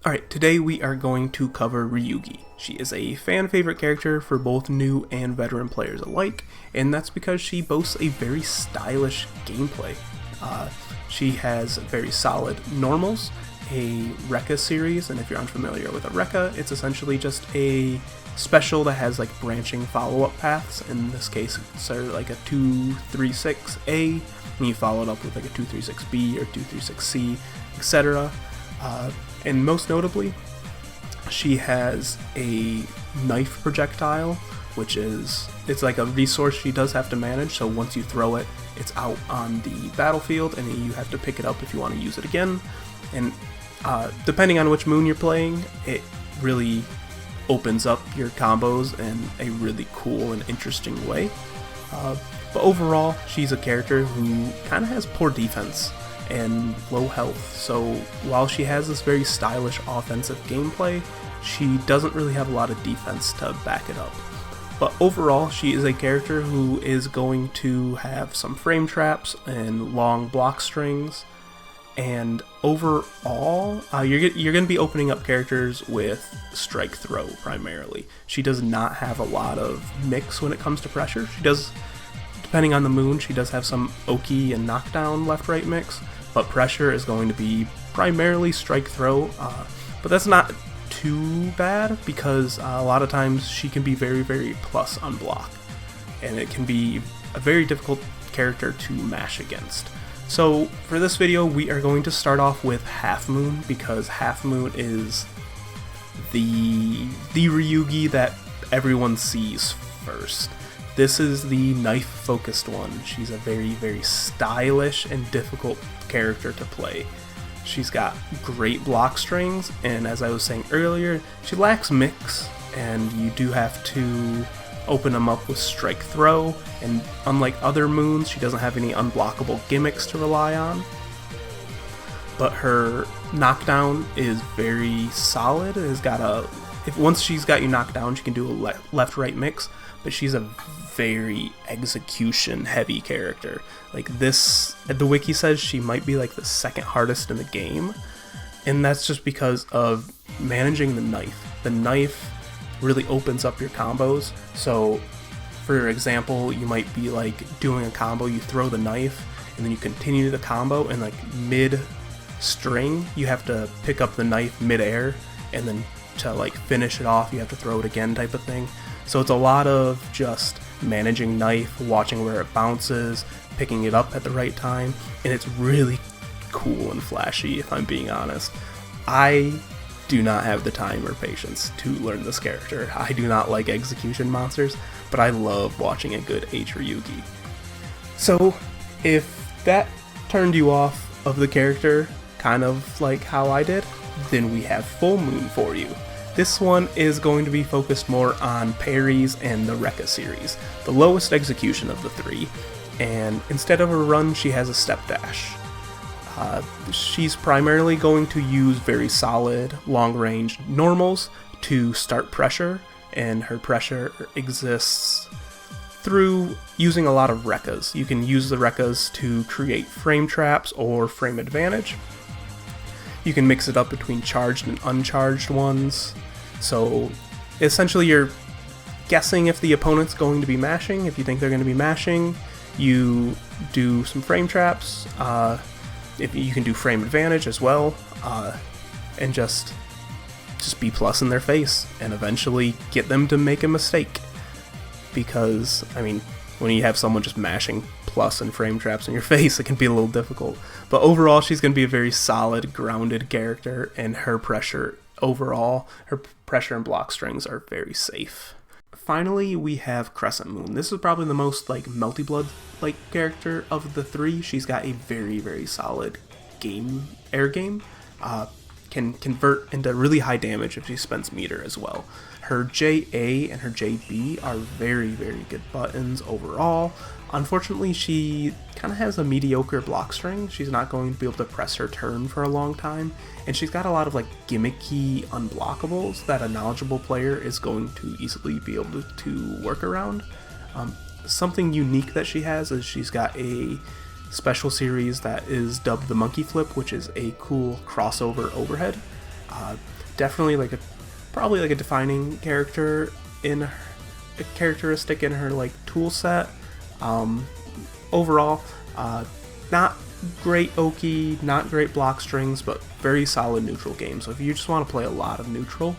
Alright, today we are going to cover Ryougi. She is a fan favorite character for both new and veteran players alike, and that's because she boasts a very stylish gameplay. She has very solid normals, a Rekka series, and if you're unfamiliar with a Rekka, it's essentially just a special that has like branching follow-up paths. In this case, it's sort of like a 236A, and you follow it up with like a 236B or 236C, etc. And most notably, she has a knife projectile, which it's like a resource she does have to manage, so once you throw it, it's out on the battlefield, and you have to pick it up if you want to use it again. And depending on which moon you're playing, it really opens up your combos in a really cool and interesting way. But overall, she's a character who kind of has poor defense and low health, so while she has this very stylish offensive gameplay, she doesn't really have a lot of defense to back it up. But overall, she is a character who is going to have some frame traps and long block strings, and overall, you're going to be opening up characters with strike throw primarily. She does not have a lot of mix when it comes to pressure. She does, depending on the moon, she does have some Oki and knockdown left-right mix, but pressure is going to be primarily strike throw, but that's not too bad because a lot of times she can be very, very plus on block, and it can be a very difficult character to mash against. So for this video, we are going to start off with Half Moon, because Half Moon is the Ryougi that everyone sees first. This is the knife-focused one. She's a very, very stylish and difficult character to play. She's got great block strings, and as I was saying earlier, she lacks mix, and you do have to open them up with strike throw, and unlike other moons, she doesn't have any unblockable gimmicks to rely on. But her knockdown is very solid. It has got once she's got you knocked down, she can do a left-right mix, but she's a very execution heavy character. Like this, the wiki says she might be like the second hardest in the game, and that's just because of managing the knife. The knife really opens up your combos. So for example, you might be like doing a combo, you throw the knife, and then you continue the combo, and like mid string you have to pick up the knife mid-air, and then to like finish it off you have to throw it again type of thing. So it's a lot of just managing knife, watching where it bounces, picking it up at the right time, and it's really cool and flashy, if I'm being honest. I do not have the time or patience to learn this character. I do not like execution monsters, but I love watching a good Ryougi. So if that turned you off of the character, kind of like how I did, then we have Full Moon for you. This one is going to be focused more on parries and the Rekka series, the lowest execution of the three, and instead of a run, she has a step dash. She's primarily going to use very solid, long-range normals to start pressure, and her pressure exists through using a lot of Rekkas. You can use the Rekkas to create frame traps or frame advantage. You can mix it up between charged and uncharged ones. So essentially you're guessing if the opponent's going to be mashing. If you think they're going to be mashing, you do some frame traps. If you can do frame advantage as well, and just be plus in their face and eventually get them to make a mistake. Because, I mean, when you have someone just mashing plus and frame traps in your face, it can be a little difficult. But overall, she's going to be a very solid, grounded character, and her pressure and block strings are very safe. Finally, we have Crescent Moon. This is probably the most like Melty Blood-like character of the three. She's got a very, very solid air game. Can convert into really high damage if she spends meter as well. Her JA and her JB are very, very good buttons overall. Unfortunately, she kind of has a mediocre block string. She's not going to be able to press her turn for a long time, and she's got a lot of like gimmicky unblockables that a knowledgeable player is going to easily be able to work around. Something unique that she has is she's got a special series that is dubbed the Monkey Flip, which is a cool crossover overhead. definitely like probably like a defining character in her, a characteristic in her like tool set. Overall, not great Oki, not great block strings, but very solid neutral game. So if you just want to play a lot of neutral,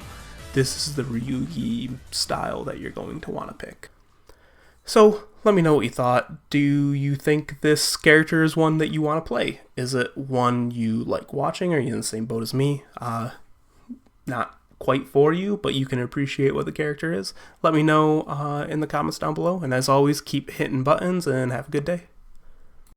this is the Ryougi style that you're going to want to pick. So let me know what you thought. Do you think this character is one that you want to play? Is it one you like watching? Are you in the same boat as me? Not quite for you, but you can appreciate what the character is. Let me know in the comments down below. And as always, keep hitting buttons and have a good day.